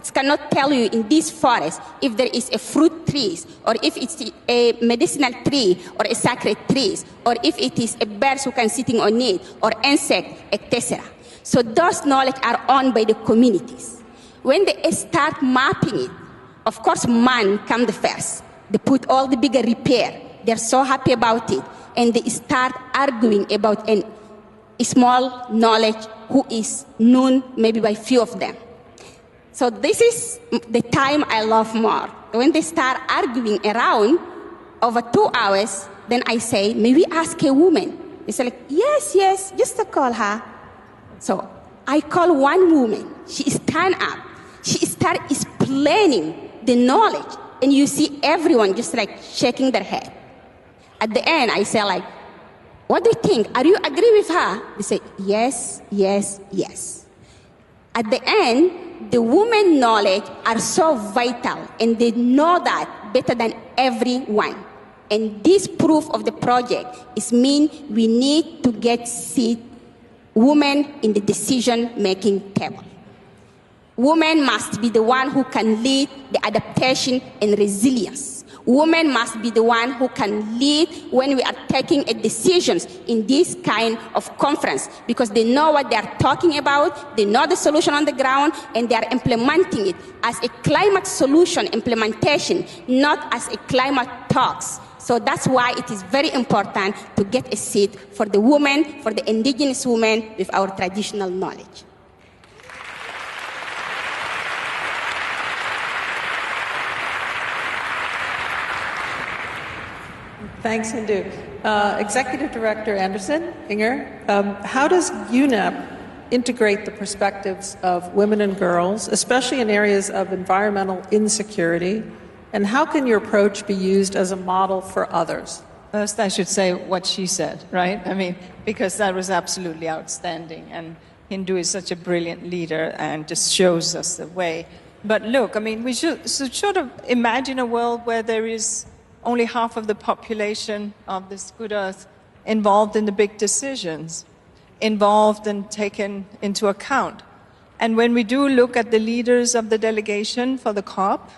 It cannot tell you in this forest if there is a fruit tree, or if it's a medicinal tree, or a sacred tree, or if it is a bird who can sitting on it, or insect, etc. So those knowledge are owned by the communities. When they start mapping it, of course, man comes first. They put all the bigger repair. They're so happy about it. And they start arguing about a small knowledge who is known maybe by few of them. So this is the time I love more. When they start arguing around over 2 hours, then I say, maybe ask a woman. They say like, yes, just to call her. So I call one woman. She stand up. She start explaining the knowledge, and you see everyone just like shaking their head. At the end, I say like, what do you think? Are you agree with her? They say, yes. At the end, the women knowledge are so vital, and they know that better than everyone. And this proof of the project is mean we need to get seat women in the decision-making table. Women must be the one who can lead the adaptation and resilience. Women must be the one who can lead when we are taking decisions in this kind of conference, because they know what they are talking about, they know the solution on the ground, and they are implementing it as a climate solution implementation, not as a climate talks. So that's why it is very important to get a seat for the women, for the indigenous women with our traditional knowledge. Thanks, Hindu. Executive Director Anderson, Inger, how does UNEP integrate the perspectives of women and girls, especially in areas of environmental insecurity, and how can your approach be used as a model for others? First, I should say what she said, right? I mean, because that was absolutely outstanding, and Hindu is such a brilliant leader and just shows us the way. But look, I mean, we should sort of imagine a world where there is only half of the population of this good earth involved in the big decisions, involved and taken into account. And when we do look at the leaders of the delegation for the COP,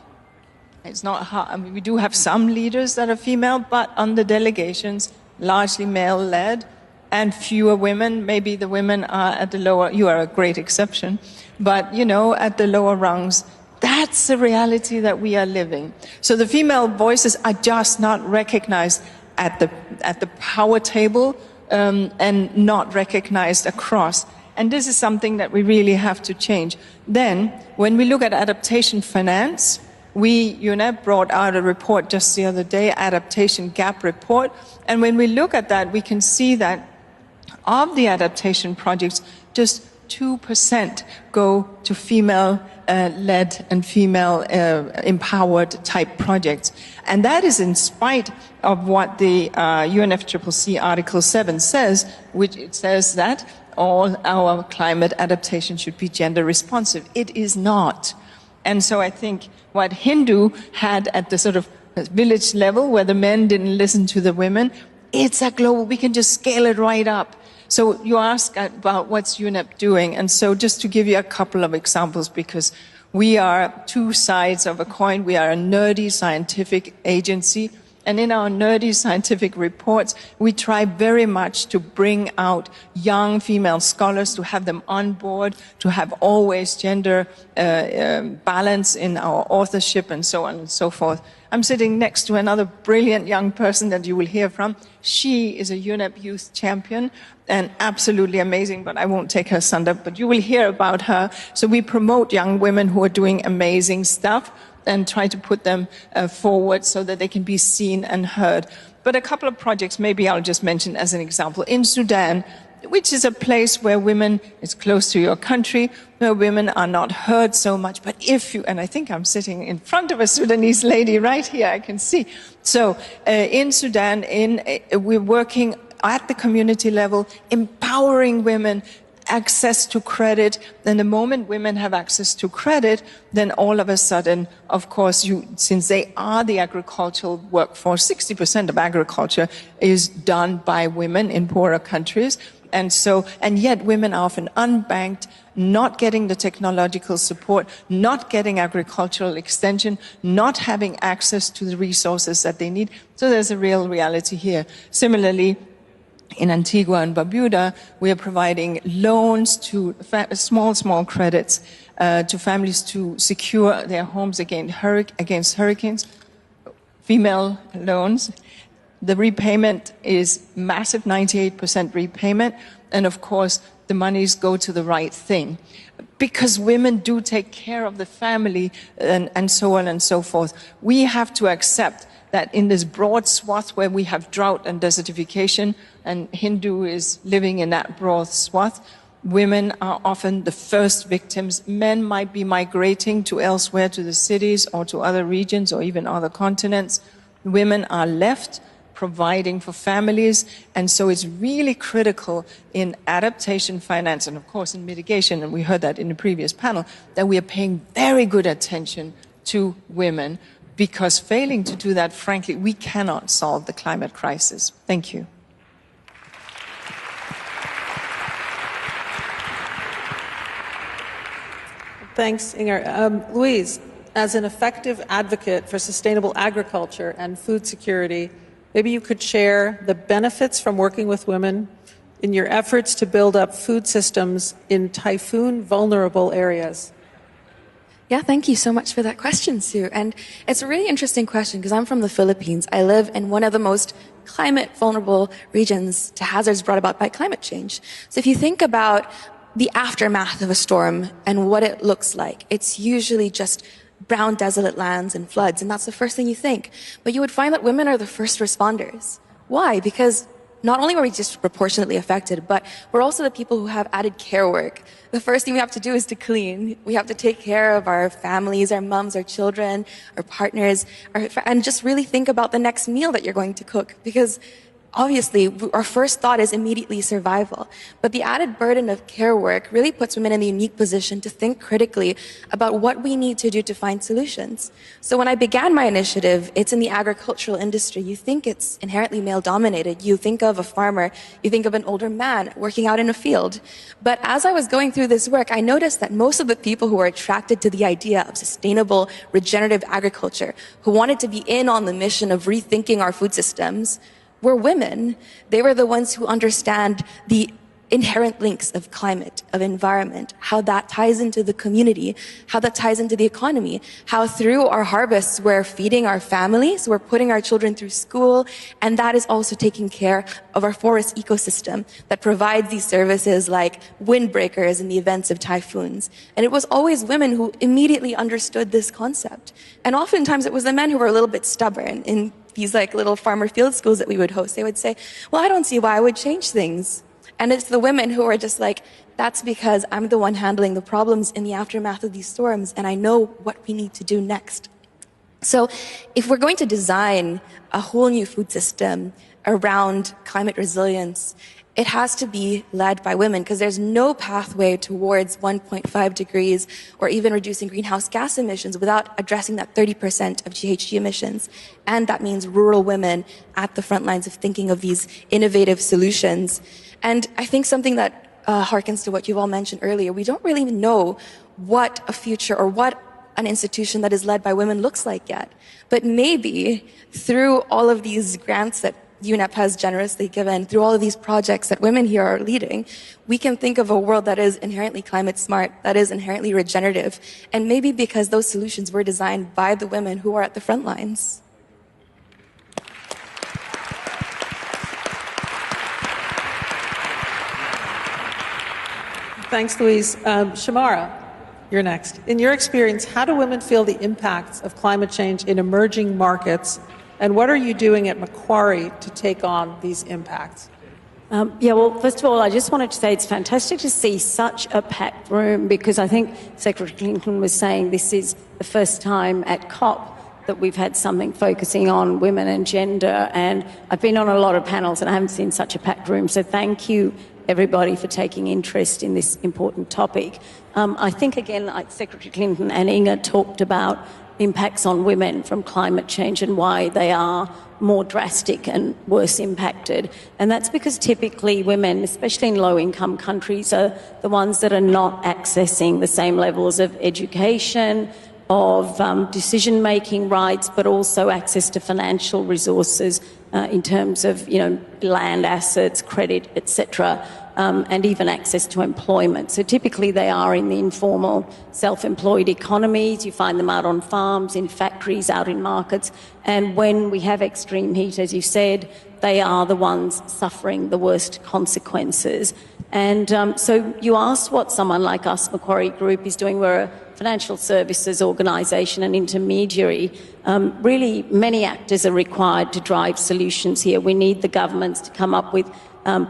it's not hard. I mean, we do have some leaders that are female, but on the delegations, largely male-led, and fewer women. Maybe the women are at the lower, you are a great exception, but, you know, at the lower rungs. That's the reality that we are living. So the female voices are just not recognized at the power table and not recognized across. And this is something that we really have to change. Then, when we look at adaptation finance, UNEP brought out a report just the other day, Adaptation Gap Report. And when we look at that, we can see that of the adaptation projects, just 2% go to female-led and female-empowered type projects. And that is in spite of what the UNFCCC Article 7 says, which it says that all our climate adaptation should be gender responsive. It is not. And so I think what Hindu had at the sort of village level, where the men didn't listen to the women, it's a global, we can just scale it right up. So you ask about what's UNEP doing, and so just to give you a couple of examples, because we are two sides of a coin. We are a nerdy scientific agency, and in our nerdy scientific reports, we try very much to bring out young female scholars, to have them on board, to have always gender balance in our authorship, and so on and so forth. I'm sitting next to another brilliant young person that you will hear from. She is a UNEP youth champion and absolutely amazing, but I won't take her thunder, but you will hear about her. So we promote young women who are doing amazing stuff and try to put them forward so that they can be seen and heard. But a couple of projects, maybe I'll just mention as an example. In Sudan, which is a place where women, it's close to your country, where women are not heard so much. But if you, and I think I'm sitting in front of a Sudanese lady right here, I can see. So in Sudan, we're working at the community level, empowering women, access to credit. And the moment women have access to credit, then all of a sudden, of course, since they are the agricultural workforce, 60% of agriculture is done by women in poorer countries. And yet women are often unbanked, not getting the technological support, not getting agricultural extension, not having access to the resources that they need. So there's a real reality here. Similarly, in Antigua and Barbuda, we are providing loans to small credits to families to secure their homes against hurricanes, female loans. The repayment is massive, 98% repayment. And of course, the monies go to the right thing. Because women do take care of the family and so on and so forth. We have to accept that in this broad swath where we have drought and desertification, and Hindu is living in that broad swath, women are often the first victims. Men might be migrating to elsewhere, to the cities or to other regions or even other continents. Women are left providing for families, and so it's really critical in adaptation finance and of course in mitigation, and we heard that in the previous panel, that we are paying very good attention to women, because failing to do that, frankly, we cannot solve the climate crisis. Thank you. Thanks, Inger. Louise, as an effective advocate for sustainable agriculture and food security, maybe you could share the benefits from working with women in your efforts to build up food systems in typhoon-vulnerable areas. Yeah, thank you so much for that question, Sue. And it's a really interesting question because I'm from the Philippines. I live in one of the most climate vulnerable regions to hazards brought about by climate change. So if you think about the aftermath of a storm and what it looks like, it's usually just brown desolate lands and floods, and that's the first thing you think. But you would find that women are the first responders. Why? Because not only are we disproportionately affected, but we're also the people who have added care work. The first thing we have to do is to clean. We have to take care of our families, our moms, our children, our partners, and just really think about the next meal that you're going to cook. Because obviously, our first thought is immediately survival. But the added burden of care work really puts women in the unique position to think critically about what we need to do to find solutions. So when I began my initiative, it's in the agricultural industry. You think it's inherently male-dominated. You think of a farmer, you think of an older man working out in a field. But as I was going through this work, I noticed that most of the people who were attracted to the idea of sustainable, regenerative agriculture, who wanted to be in on the mission of rethinking our food systems, were women. They were the ones who understand the inherent links of climate, of environment, how that ties into the community, how that ties into the economy, how through our harvests we're feeding our families, we're putting our children through school, and that is also taking care of our forest ecosystem that provides these services like windbreakers in the events of typhoons. And it was always women who immediately understood this concept. And oftentimes it was the men who were a little bit stubborn. In these like little farmer field schools that we would host, they would say, well, I don't see why I would change things. And it's the women who are just like, that's because I'm the one handling the problems in the aftermath of these storms, and I know what we need to do next. So if we're going to design a whole new food system around climate resilience, it has to be led by women, because there's no pathway towards 1.5 degrees or even reducing greenhouse gas emissions without addressing that 30% of GHG emissions. And that means rural women at the front lines of thinking of these innovative solutions. And I think something that harkens to what you've all mentioned earlier, we don't really know what a future or what an institution that is led by women looks like yet. But maybe through all of these grants that UNEP has generously given, through all of these projects that women here are leading, we can think of a world that is inherently climate smart, that is inherently regenerative, and maybe because those solutions were designed by the women who are at the front lines. Thanks, Louise. Shamara, you're next. In your experience, how do women feel the impacts of climate change in emerging markets? And what are you doing at Macquarie to take on these impacts? Well, first of all, I just wanted to say it's fantastic to see such a packed room, because I think Secretary Clinton was saying this is the first time at COP that we've had something focusing on women and gender. And I've been on a lot of panels and I haven't seen such a packed room. So thank you, everybody, for taking interest in this important topic. I think, again, like Secretary Clinton and Inga talked about impacts on women from climate change and why they are more drastic and worse impacted. And that's because typically women, especially in low-income countries, are the ones that are not accessing the same levels of education, of decision-making rights, but also access to financial resources in terms of, land assets, credit, etc., and even access to employment. So typically they are in the informal, self-employed economies. You find them out on farms, in factories, out in markets. And when we have extreme heat, as you said, they are the ones suffering the worst consequences. And so you asked what someone like us, Macquarie Group, is doing. We're a financial services organisation and intermediary. Really, many actors are required to drive solutions here. We need the governments to come up with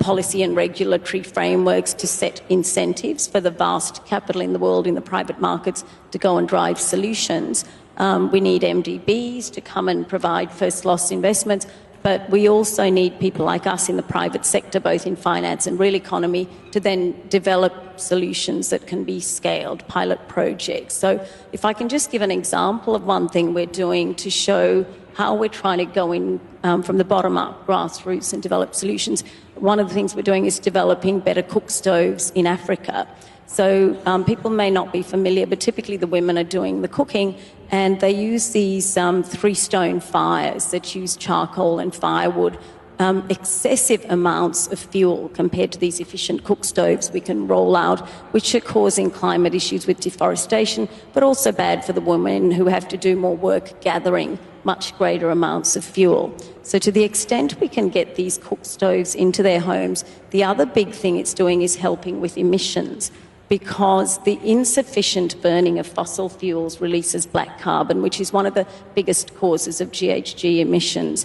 policy and regulatory frameworks to set incentives for the vast capital in the world in the private markets to go and drive solutions. We need MDBs to come and provide first loss investments, but we also need people like us in the private sector, both in finance and real economy, to then develop solutions that can be scaled, pilot projects. So if I can just give an example of one thing we're doing to show how we're trying to go in from the bottom up, grassroots, and develop solutions. One of the things we're doing is developing better cook stoves in Africa. So people may not be familiar, but typically the women are doing the cooking, and they use these three-stone fires that use charcoal and firewood, excessive amounts of fuel compared to these efficient cook stoves we can roll out, which are causing climate issues with deforestation, but also bad for the women who have to do more work gathering much greater amounts of fuel. So to the extent we can get these cook stoves into their homes, the other big thing it's doing is helping with emissions, because the insufficient burning of fossil fuels releases black carbon, which is one of the biggest causes of GHG emissions.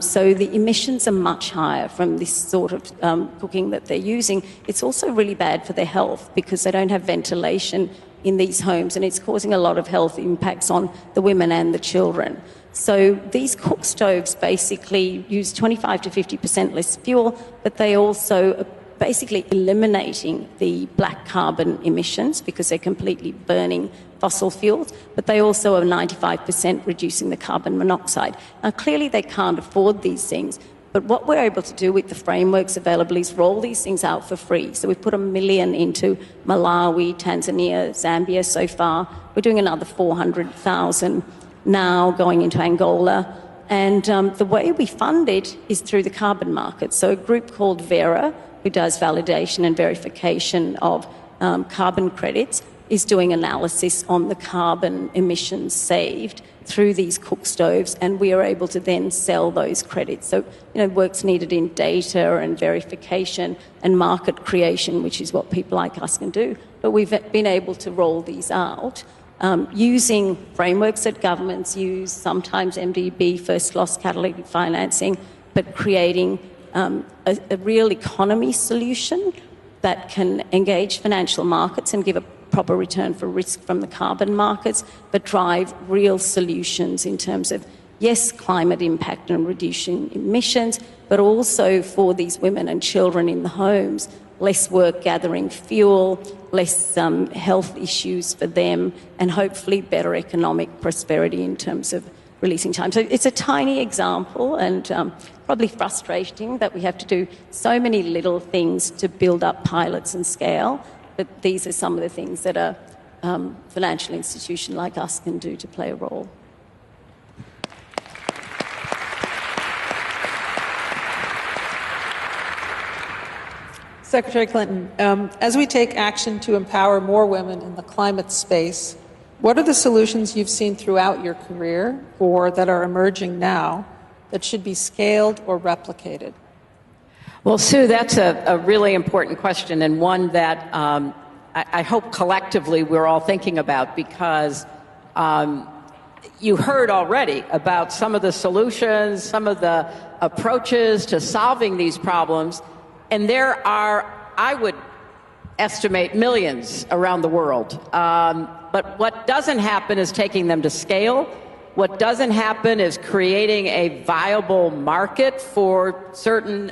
So the emissions are much higher from this sort of cooking that they're using. It's also really bad for their health because they don't have ventilation in these homes, and it's causing a lot of health impacts on the women and the children. So these cook stoves basically use 25 to 50% less fuel, but they also are basically eliminating the black carbon emissions because they're completely burning fossil fuels, but they also are 95% reducing the carbon monoxide. Now, clearly they can't afford these things, but what we're able to do with the frameworks available is roll these things out for free. So we've put 1 million into Malawi, Tanzania, Zambia so far. We're doing another 400,000 now going into Angola. And the way we fund it is through the carbon market. So a group called Vera, who does validation and verification of carbon credits, is doing analysis on the carbon emissions saved through these cook stoves, and we are able to then sell those credits. So, work's needed in data and verification and market creation, which is what people like us can do. But we've been able to roll these out using frameworks that governments use, sometimes MDB, first loss catalytic financing, but creating a real economy solution that can engage financial markets and give a proper return for risk from the carbon markets, but drive real solutions in terms of, yes, climate impact and reducing emissions, but also for these women and children in the homes, less work gathering fuel, less health issues for them, and hopefully better economic prosperity in terms of releasing time. So it's a tiny example, and probably frustrating that we have to do so many little things to build up pilots and scale, but these are some of the things that a financial institution like us can do to play a role. Secretary Clinton, as we take action to empower more women in the climate space, what are the solutions you've seen throughout your career or that are emerging now that should be scaled or replicated? Well, Sue, that's a really important question, and one that I hope collectively we're all thinking about, because you heard already about some of the solutions, some of the approaches to solving these problems, and there are, I would estimate, millions around the world. But what doesn't happen is taking them to scale. What doesn't happen is creating a viable market for certain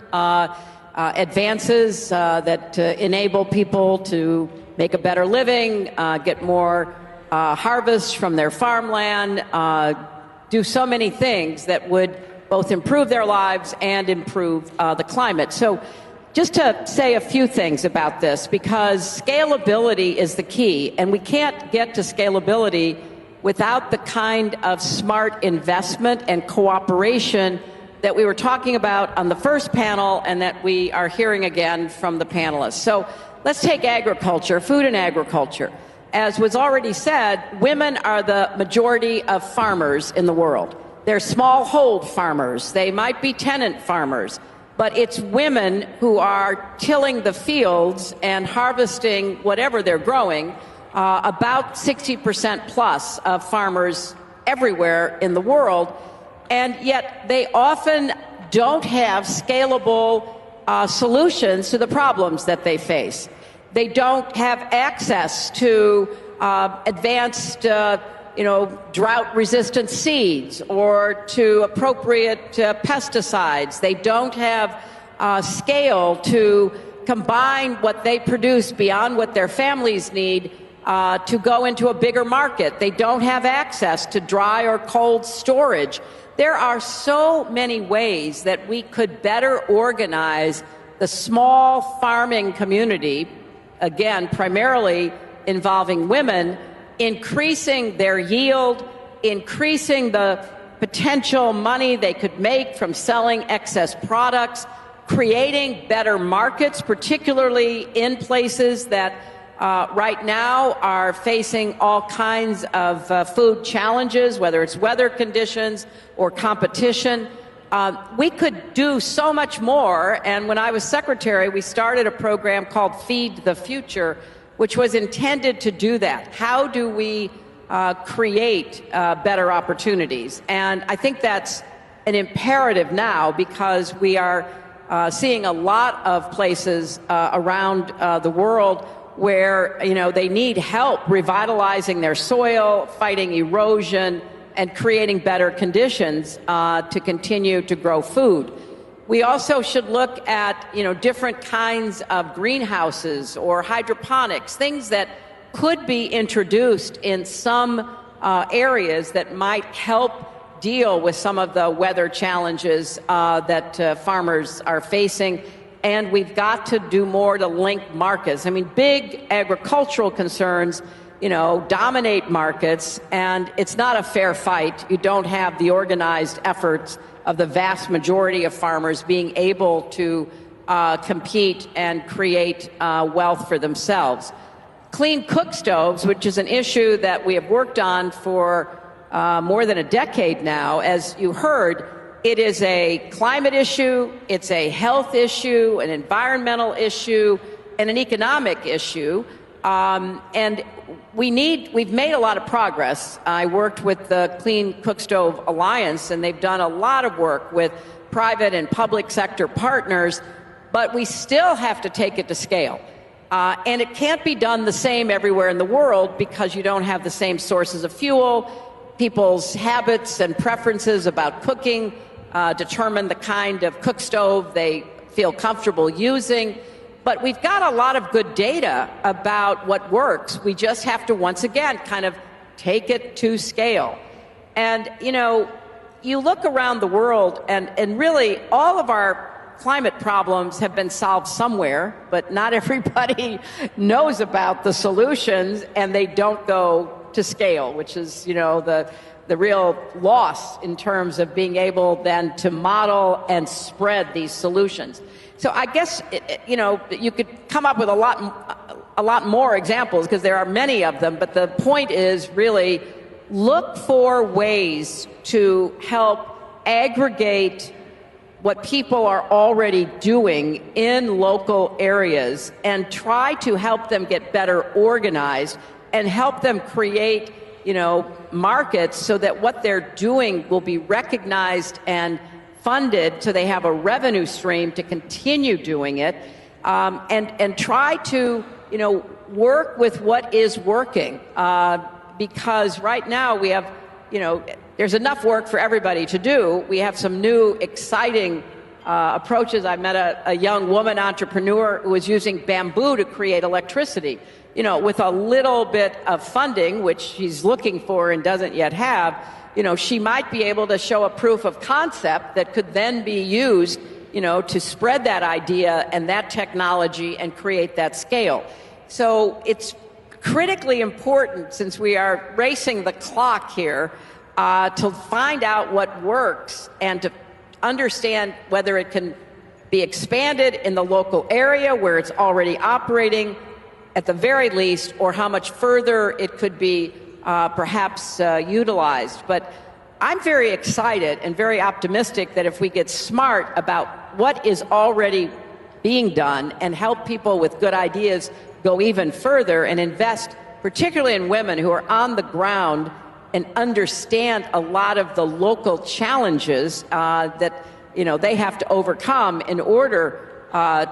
advances that enable people to make a better living, get more harvest from their farmland, do so many things that would both improve their lives and improve the climate. So just to say a few things about this, because scalability is the key, and we can't get to scalability without the kind of smart investment and cooperation that we were talking about on the first panel and that we are hearing again from the panelists. So let's take agriculture, food and agriculture. As was already said, women are the majority of farmers in the world. They're smallhold farmers. They might be tenant farmers. But it's women who are tilling the fields and harvesting whatever they're growing. About 60% plus of farmers everywhere in the world. And yet they often don't have scalable solutions to the problems that they face. They don't have access to advanced drought-resistant seeds or to appropriate pesticides. They don't have scale to combine what they produce beyond what their families need to go into a bigger market. They don't have access to dry or cold storage. There are so many ways that we could better organize the small farming community, again, primarily involving women, increasing their yield, increasing the potential money they could make from selling excess products, creating better markets, particularly in places that right now are facing all kinds of food challenges, whether it's weather conditions or competition. We could do so much more, and when I was secretary, we started a program called Feed the Future, which was intended to do that. How do we create better opportunities? And I think that's an imperative now, because we are seeing a lot of places around the world where they need help revitalizing their soil, fighting erosion, and creating better conditions to continue to grow food. We also should look at different kinds of greenhouses or hydroponics, things that could be introduced in some areas that might help deal with some of the weather challenges that farmers are facing. And we've got to do more to link markets. I mean, big agricultural concerns, dominate markets, and it's not a fair fight. You don't have the organized efforts of the vast majority of farmers being able to compete and create wealth for themselves. Clean cook stoves, which is an issue that we have worked on for more than a decade now, as you heard, it is a climate issue, it's a health issue, an environmental issue, and an economic issue. And we've made a lot of progress. I worked with the Clean Cook Stove Alliance, and they've done a lot of work with private and public sector partners, but we still have to take it to scale. And it can't be done the same everywhere in the world, because you don't have the same sources of fuel. People's habits and preferences about cooking determine the kind of cook stove they feel comfortable using. But we've got a lot of good data about what works. We just have to, once again, kind of take it to scale. And, you look around the world, and really all of our climate problems have been solved somewhere, but not everybody knows about the solutions, and they don't go to scale, which is, the real loss in terms of being able then to model and spread these solutions. So I guess, you could come up with a lot more examples, because there are many of them, but the point is really look for ways to help aggregate what people are already doing in local areas and try to help them get better organized and help them create markets so that what they're doing will be recognized and funded, so they have a revenue stream to continue doing it, and try to work with what is working, because right now we have there's enough work for everybody to do. We have some new exciting approaches. I met a young woman entrepreneur who was using bamboo to create electricity. you know, with a little bit of funding, which she's looking for and doesn't yet have, you know, she might be able to show a proof of concept that could then be used, you know, to spread that idea and that technology and create that scale. So it's critically important, since we are racing the clock here, to find out what works and to understand whether it can be expanded in the local area where it's already operating at the very least, or how much further it could be perhaps utilized. But I'm very excited and very optimistic that if we get smart about what is already being done and help people with good ideas go even further and invest particularly in women who are on the ground and understand a lot of the local challenges that, you know, they have to overcome in order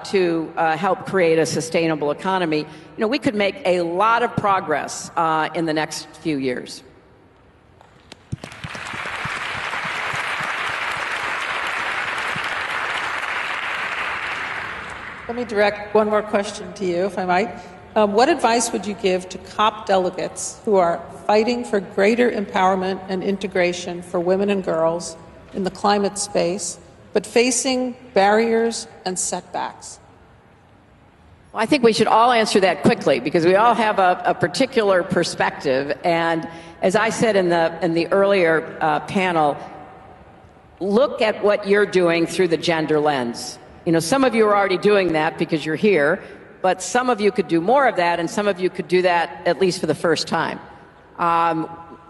to help create a sustainable economy. You know, we could make a lot of progress in the next few years. Let me direct one more question to you, if I might. What advice would you give to COP delegates who are fighting for greater empowerment and integration for women and girls in the climate space, but facing barriers and setbacks? Well, I think we should all answer that quickly, because we all have a particular perspective. And as I said in the earlier panel, look at what you're doing through the gender lens. You know, some of you are already doing that because you're here, but some of you could do more of that, and some of you could do that at least for the first time.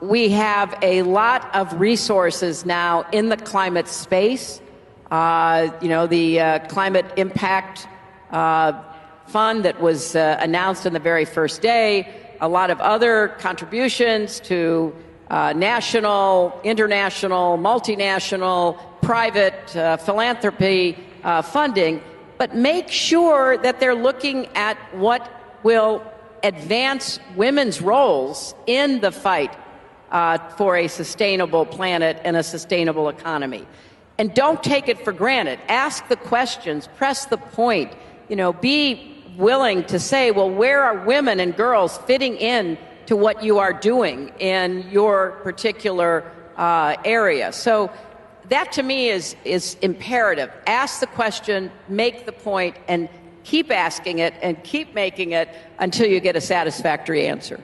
We have a lot of resources now in the climate space. You know, the Climate Impact Fund that was announced on the very first day, a lot of other contributions to national, international, multinational, private philanthropy funding, but make sure that they're looking at what will advance women's roles in the fight for a sustainable planet and a sustainable economy. And don't take it for granted. Ask the questions, press the point, you know, be willing to say, well, where are women and girls fitting in to what you are doing in your particular area? So that to me is imperative. Ask the question, make the point, and keep asking it and keep making it until you get a satisfactory answer.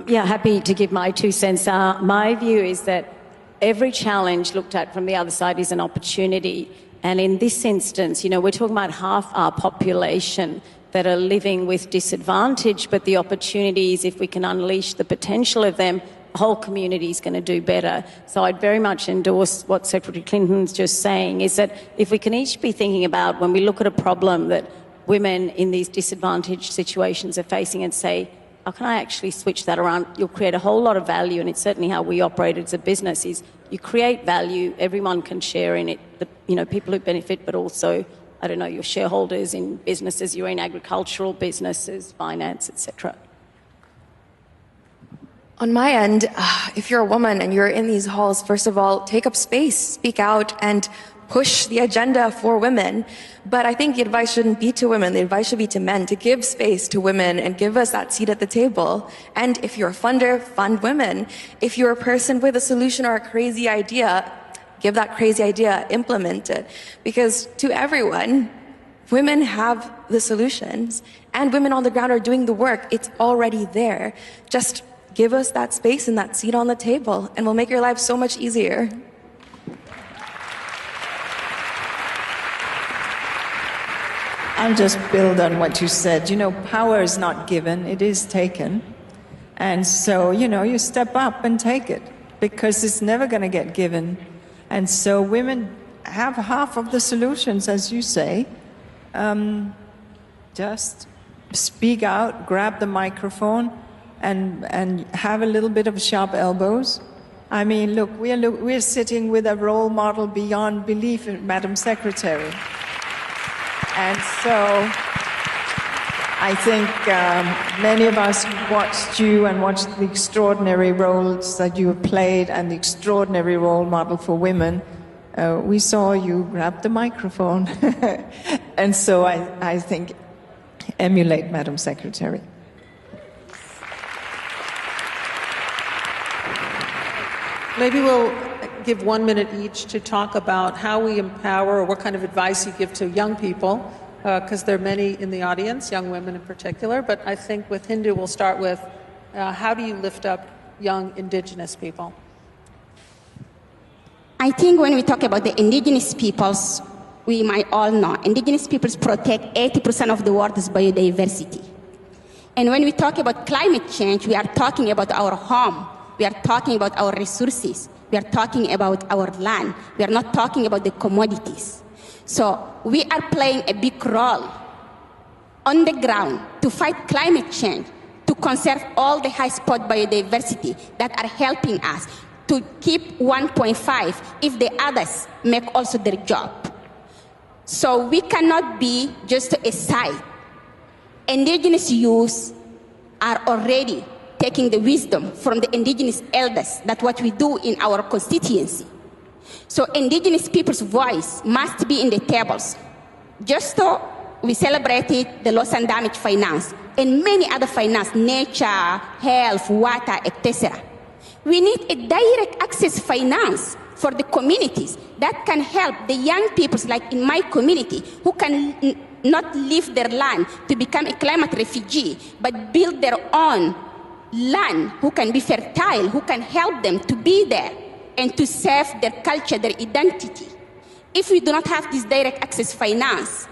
Yeah, happy to give my 2 cents. My view is that every challenge looked at from the other side is an opportunity. And in this instance, you know, we're talking about half our population that are living with disadvantage, but the opportunities, if we can unleash the potential of them, the whole community is going to do better. So I'd very much endorse what Secretary Clinton's just saying, is that if we can each be thinking about when we look at a problem that women in these disadvantaged situations are facing and say, how can I actually switch that around? You'll create a whole lot of value, and it's certainly how we operate as a business, is you create value, everyone can share in it, you know, people who benefit, but also, I don't know, your shareholders in businesses, you're in agricultural businesses, finance, etc. On my end, if you're a woman and you're in these halls, first of all, take up space, speak out, and push the agenda for women. But I think the advice shouldn't be to women. The advice should be to men, to give space to women and give us that seat at the table. And if you're a funder, fund women. If you're a person with a solution or a crazy idea, give that crazy idea, implement it. Because to everyone, women have the solutions, and women on the ground are doing the work. It's already there. Just give us that space and that seat on the table, and we'll make your life so much easier. I'll just build on what you said. You know, power is not given, it is taken. And so, you know, you step up and take it, because it's never going to get given. And so women have half of the solutions, as you say. Just speak out, grab the microphone, and have a little bit of sharp elbows. I mean, look, we're sitting with a role model beyond belief, Madam Secretary. And so I think many of us watched you and watched the extraordinary roles that you have played and the extraordinary role model for women. We saw you grab the microphone. And so I think emulate Madam Secretary. Maybe we'll give 1 minute each to talk about how we empower, or what kind of advice you give to young people, because there are many in the audience, young women in particular. But I think with Hindu, we'll start with how do you lift up young indigenous people? I think when we talk about the indigenous peoples, we might all know indigenous peoples protect 80% of the world's biodiversity. And when we talk about climate change, we are talking about our home. We are talking about our resources. We are talking about our land. We are not talking about the commodities. So we are playing a big role on the ground to fight climate change, to conserve all the high-spot biodiversity that are helping us to keep 1.5 if the others make also their job. So we cannot be just a side. Indigenous youths are already taking the wisdom from the indigenous elders. That's what we do in our constituency. So indigenous people's voice must be in the tables. Just so we celebrated the loss and damage finance and many other finance, nature, health, water, etc. We need a direct access finance for the communities that can help the young people, like in my community, who can not leave their land to become a climate refugee, but build their own land, who can be fertile, who can help them to be there and to save their culture, their identity. If we do not have this direct access finance,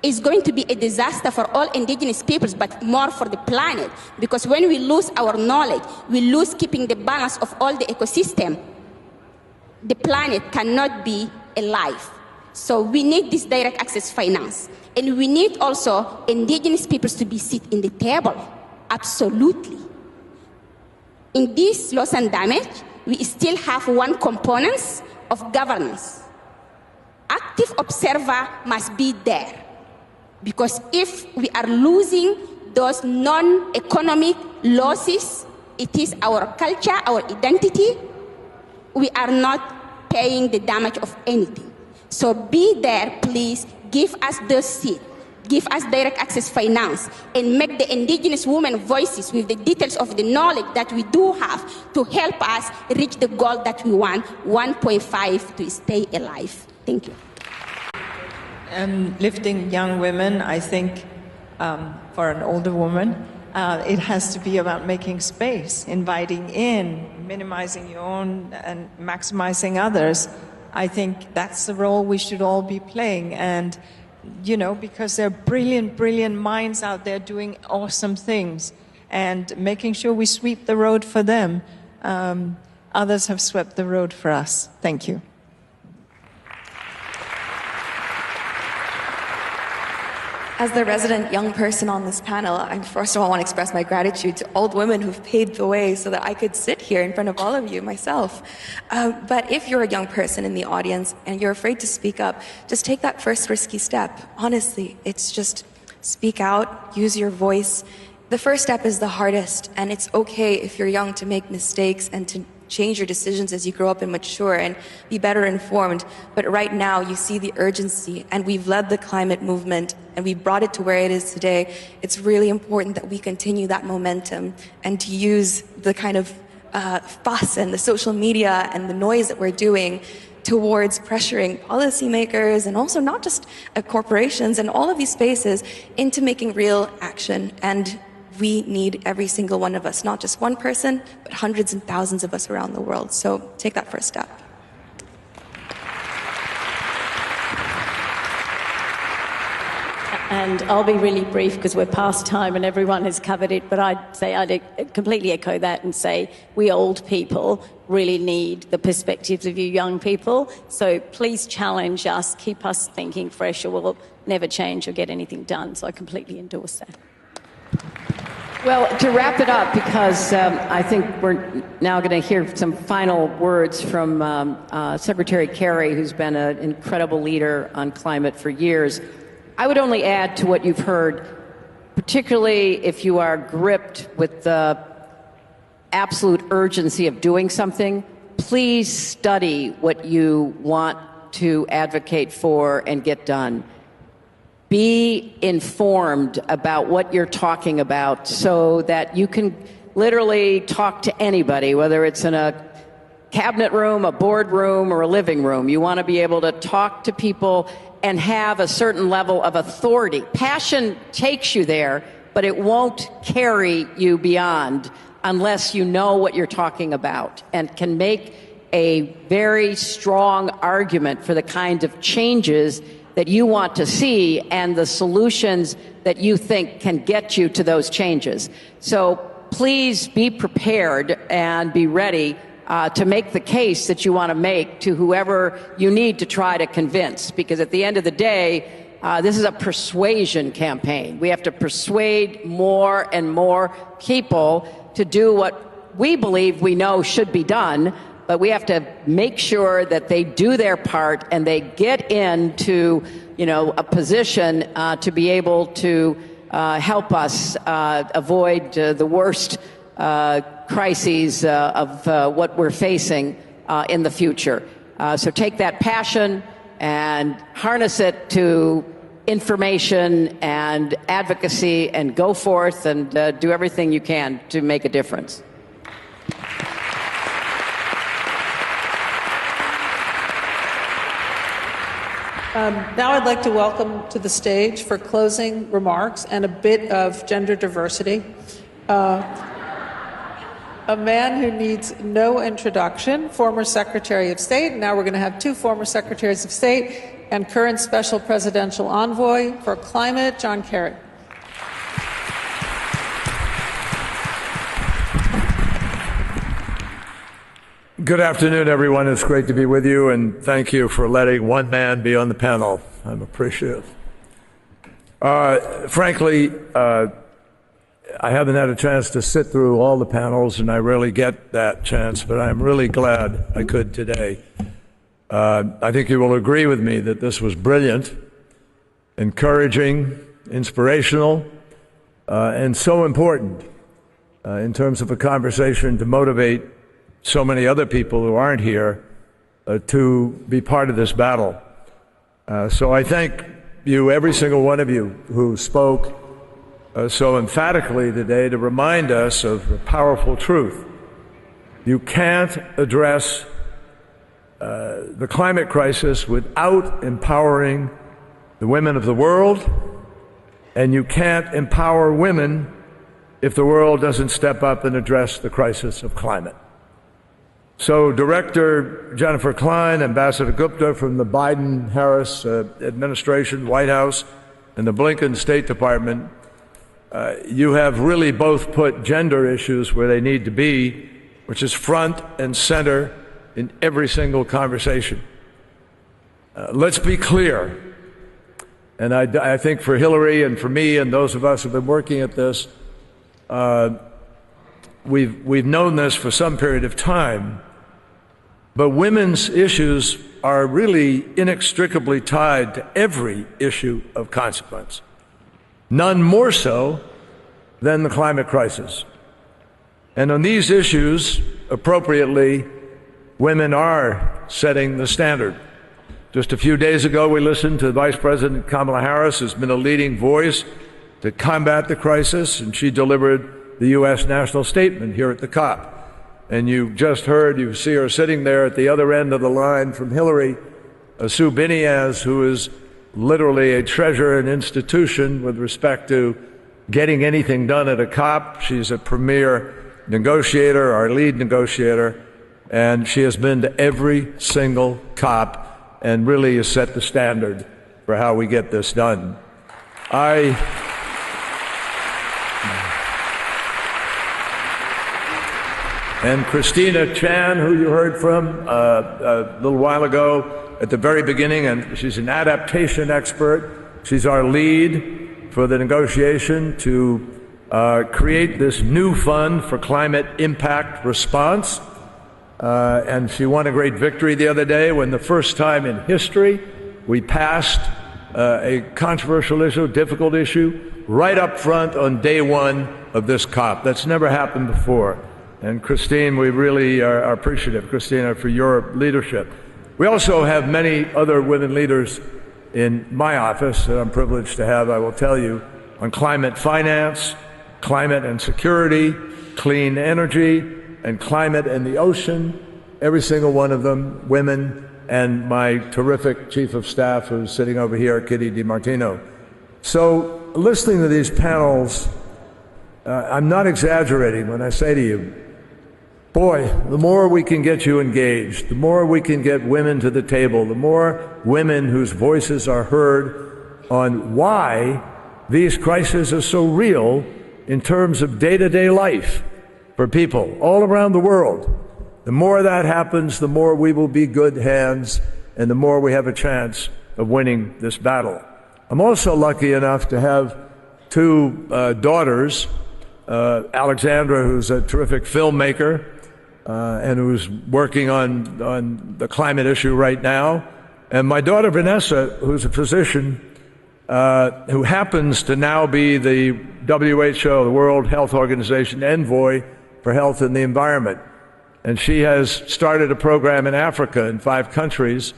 it's going to be a disaster for all indigenous peoples, but more for the planet. Because when we lose our knowledge, we lose keeping the balance of all the ecosystem. The planet cannot be alive. So we need this direct access finance. And we need also indigenous peoples to be sit in the table. Absolutely. In this loss and damage, we still have one component of governance. Active observer must be there. Because if we are losing those non-economic losses, it is our culture, our identity, we are not paying the damage of anything. So be there, please, give us the seat, give us direct access finance, and make the indigenous women voices with the details of the knowledge that we do have to help us reach the goal that we want, 1.5 to stay alive. Thank you. Lifting young women, I think, for an older woman, it has to be about making space, inviting in, minimizing your own and maximizing others. I think that's the role we should all be playing. And, you know, because there are brilliant, brilliant minds out there doing awesome things, and making sure we sweep the road for them. Others have swept the road for us. Thank you. As the resident young person on this panel, I first of all want to express my gratitude to old women who've paved the way so that I could sit here in front of all of you myself. But if you're a young person in the audience and you're afraid to speak up, just take that first risky step. Honestly, it's just speak out, use your voice. The first step is the hardest, and it's okay if you're young to make mistakes and to change your decisions as you grow up and mature and be better informed. But right now, you see the urgency, and we've led the climate movement, and we brought it to where it is today. It's really important that we continue that momentum and to use the kind of fuss and the social media and the noise that we're doing towards pressuring policymakers and also not just corporations and all of these spaces into making real action. And we need every single one of us, not just one person, but hundreds and thousands of us around the world. So take that first step. And I'll be really brief because we're past time and everyone has covered it, but I'd completely echo that and say we old people really need the perspectives of you young people. So please challenge us, keep us thinking fresh, or we'll never change or get anything done. So I completely endorse that. Well, to wrap it up, because I think we're now going to hear some final words from Secretary Kerry, who's been an incredible leader on climate for years. I would only add to what you've heard, particularly if you are gripped with the absolute urgency of doing something, please study what you want to advocate for and get done. Be informed about what you're talking about so that you can literally talk to anybody, whether it's in a cabinet room, a boardroom, or a living room. You want to be able to talk to people and have a certain level of authority. Passion takes you there, but it won't carry you beyond unless you know what you're talking about and can make a very strong argument for the kinds of changes that you want to see and the solutions that you think can get you to those changes. So please be prepared and be ready to make the case that you want to make to whoever you need to try to convince, because at the end of the day, this is a persuasion campaign. We have to persuade more and more people to do what we believe we know should be done, but we have to make sure that they do their part and they get into, a position to be able to help us avoid the worst crises of what we're facing in the future. So take that passion and harness it to information and advocacy and go forth and do everything you can to make a difference. Now I'd like to welcome to the stage for closing remarks and a bit of gender diversity, a man who needs no introduction, former Secretary of State. Now we're going to have two former Secretaries of State and current Special Presidential Envoy for Climate, John Kerry. Good afternoon, everyone. It's great to be with you, and thank you for letting one man be on the panel. I'm appreciative. Frankly, I haven't had a chance to sit through all the panels, and I rarely get that chance, but I'm really glad I could today. I think you will agree with me that this was brilliant, encouraging, inspirational, and so important in terms of a conversation to motivate so many other people who aren't here to be part of this battle. So I thank you, every single one of you who spoke so emphatically today to remind us of the powerful truth. You can't address the climate crisis without empowering the women of the world, and you can't empower women if the world doesn't step up and address the crisis of climate. So Director Jennifer Klein, Ambassador Gupta from the Biden-Harris administration, White House, and the Blinken State Department, you have really both put gender issues where they need to be, which is front and center in every single conversation. Let's be clear, and I think for Hillary and for me and those of us who have been working at this, we've known this for some period of time, but women's issues are really inextricably tied to every issue of consequence, none more so than the climate crisis. And on these issues, appropriately, women are setting the standard. Just a few days ago, we listened to Vice President Kamala Harris, who's been a leading voice to combat the crisis, and she delivered the U.S. national statement here at the COP. And you just heard, you see her sitting there at the other end of the line from Hillary, Sue Biniaz, who is literally a treasure and institution with respect to getting anything done at a COP. She's a premier negotiator, our lead negotiator, and she has been to every single COP and really has set the standard for how we get this done. And Christina Chan, who you heard from a little while ago at the very beginning, and she's an adaptation expert. She's our lead for the negotiation to create this new fund for climate impact response. And she won a great victory the other day when the first time in history we passed a controversial issue, difficult issue, right up front on day one of this COP. That's never happened before. And Christine, we really are appreciative, Christina, for your leadership. We also have many other women leaders in my office that I'm privileged to have, I will tell you, on climate finance, climate and security, clean energy, and climate and the ocean, every single one of them, women, and my terrific chief of staff who's sitting over here, Kitty DiMartino. So listening to these panels, I'm not exaggerating when I say to you, boy, the more we can get you engaged, the more we can get women to the table, the more women whose voices are heard on why these crises are so real in terms of day-to-day life for people all around the world. The more that happens, the more we will be good hands, and the more we have a chance of winning this battle. I'm also lucky enough to have two daughters, Alexandra, who's a terrific filmmaker, and who's working on the climate issue right now, and my daughter Vanessa, who's a physician, who happens to now be the WHO, the World Health Organization envoy for health and the environment. And she has started a program in Africa in 5 countries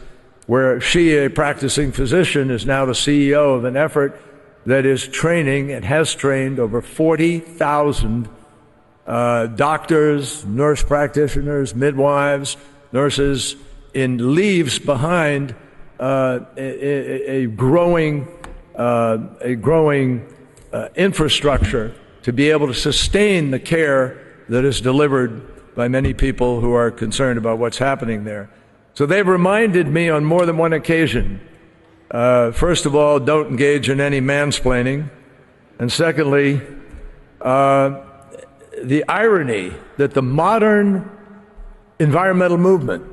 where she, a practicing physician, is now the CEO of an effort that is training and has trained over 40,000 doctors, nurse practitioners, midwives, nurses, and leaves behind a growing infrastructure to be able to sustain the care that is delivered by many people who are concerned about what's happening there. So they've reminded me on more than one occasion, first of all, don't engage in any mansplaining, and secondly, the irony that the modern environmental movement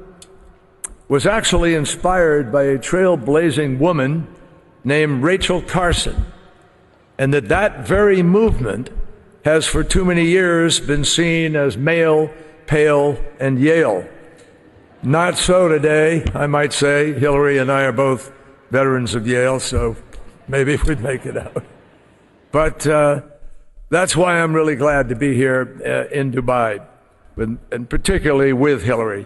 was actually inspired by a trailblazing woman named Rachel Carson, and that very movement has for too many years been seen as male, pale, and Yale. Not so today, I might say. Hillary and I are both veterans of Yale, so maybe we'd make it out. But that's why I'm really glad to be here in Dubai, and particularly with Hillary.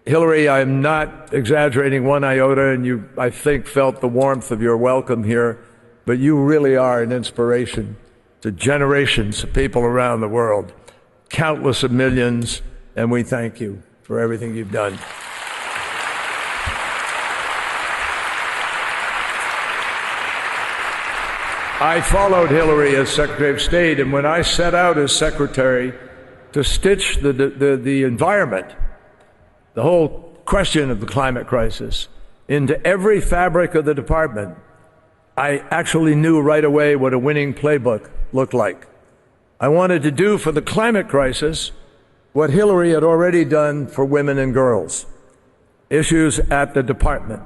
Hillary, I'm not exaggerating one iota, and you, I think, felt the warmth of your welcome here, but you really are an inspiration to generations of people around the world, countless of millions, and we thank you for everything you've done. I followed Hillary as Secretary of State, and when I set out as Secretary to stitch the environment, the whole question of the climate crisis, into every fabric of the department, I actually knew right away what a winning playbook looked like. I wanted to do for the climate crisis what Hillary had already done for women and girls, issues at the department.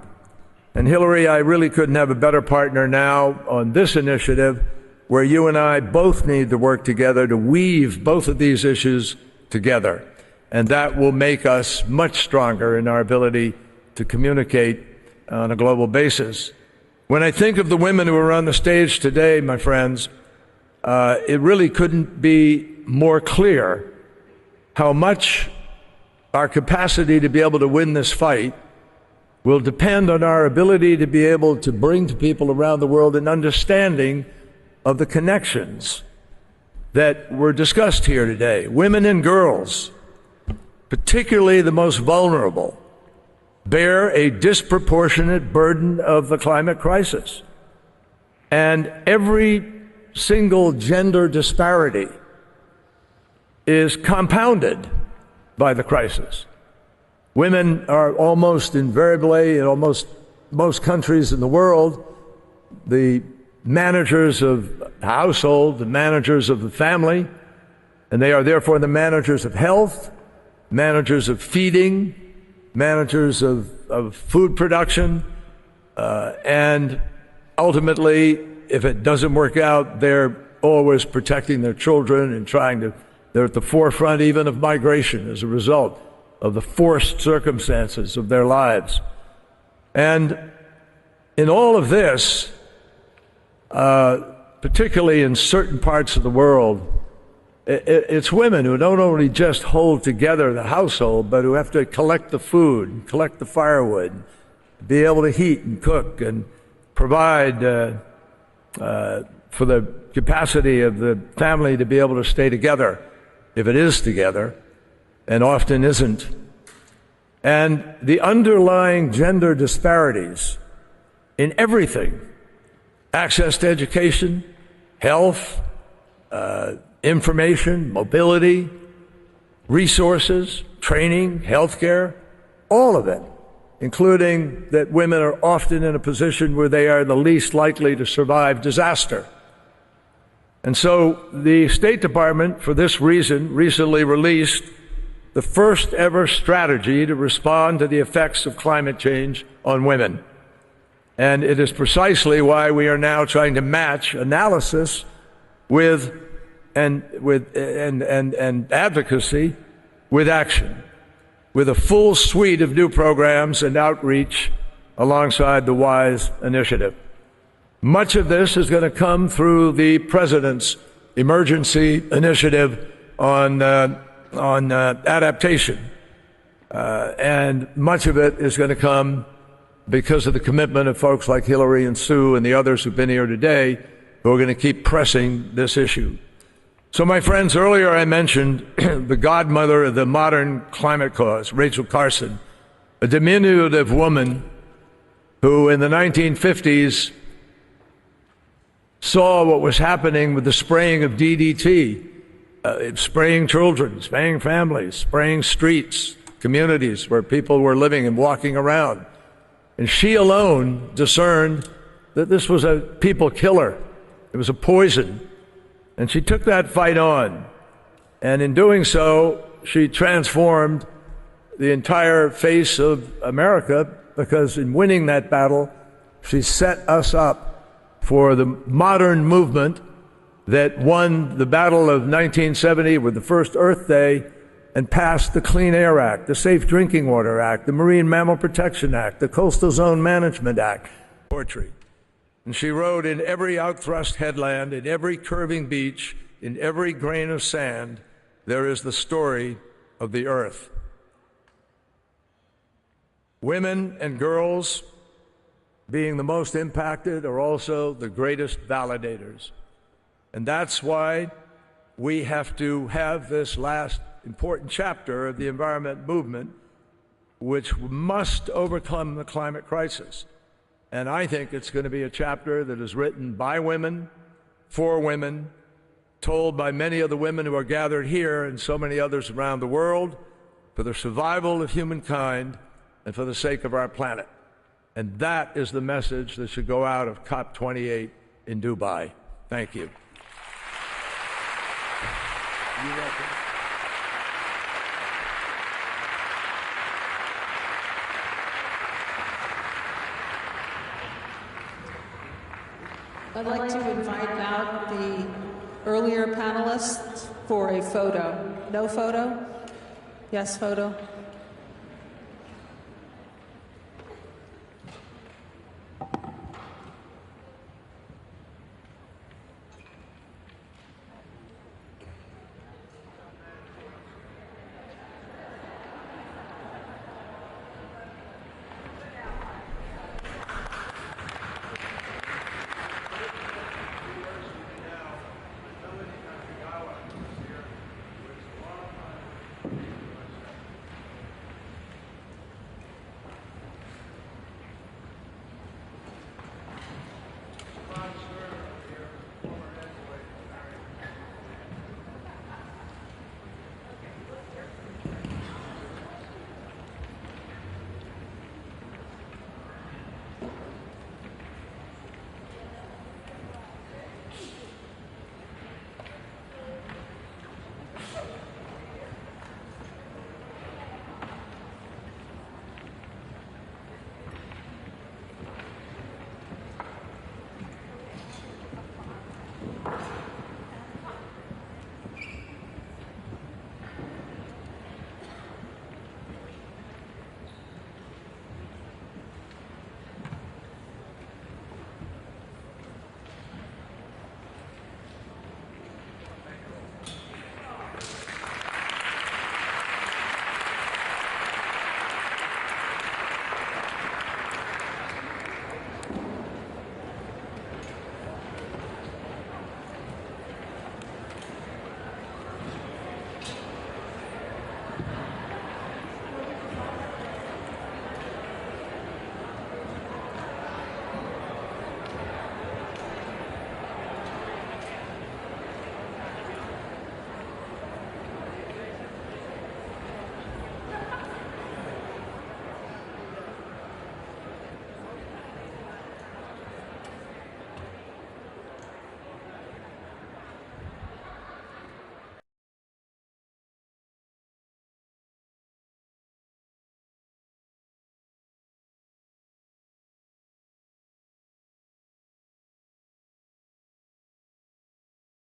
And Hillary, I really couldn't have a better partner now on this initiative, where you and I both need to work together to weave both of these issues together. And that will make us much stronger in our ability to communicate on a global basis. When I think of the women who are on the stage today, my friends, it really couldn't be more clear how much our capacity to be able to win this fight will depend on our ability to be able to bring to people around the world an understanding of the connections that were discussed here today. Women and girls, particularly the most vulnerable, bear a disproportionate burden of the climate crisis. And every single gender disparity is compounded by the crisis. Women are almost invariably, in almost most countries in the world, the managers of the household, the managers of the family, and they are therefore the managers of health, managers of feeding, managers of food production, and ultimately, if it doesn't work out, they're always protecting their children and they're at the forefront even of migration as a result of the forced circumstances of their lives. And in all of this, particularly in certain parts of the world, it's women who don't only just hold together the household, but who have to collect the food, collect the firewood, be able to heat and cook and provide for the capacity of the family to be able to stay together, if it is together, and often isn't. And the underlying gender disparities in everything, access to education, health, information, mobility, resources, training, healthcare, all of it, including that women are often in a position where they are the least likely to survive disaster. And so the State Department, for this reason, recently released the first ever strategy to respond to the effects of climate change on women. And it is precisely why we are now trying to match analysis with advocacy with action, with a full suite of new programs and outreach alongside the WISE initiative. Much of this is going to come through the President's emergency initiative on adaptation. And much of it is going to come because of the commitment of folks like Hillary and Sue and the others who've been here today who are going to keep pressing this issue. So, my friends, earlier I mentioned the godmother of the modern climate cause, Rachel Carson, a diminutive woman who in the 1950s saw what was happening with the spraying of DDT, spraying children, spraying families, spraying streets, communities where people were living and walking around. And she alone discerned that this was a people killer. It was a poison. And she took that fight on. And in doing so, she transformed the entire face of America, because in winning that battle, she set us up for the modern movement that won the battle of 1970 with the first Earth Day and passed the Clean Air Act, the Safe Drinking Water Act, the Marine Mammal Protection Act, the Coastal Zone Management Act, poetry. And she wrote, in every outthrust headland, in every curving beach, in every grain of sand, there is the story of the earth. Women and girls, being the most impacted, are also the greatest validators. And that's why we have to have this last important chapter of the environment movement, which must overcome the climate crisis. And I think it's going to be a chapter that is written by women, for women, told by many of the women who are gathered here and so many others around the world, for the survival of humankind and for the sake of our planet. And that is the message that should go out of COP28 in Dubai. Thank you. You're welcome. I'd like to invite out the earlier panelists for a photo. No photo? Yes, photo?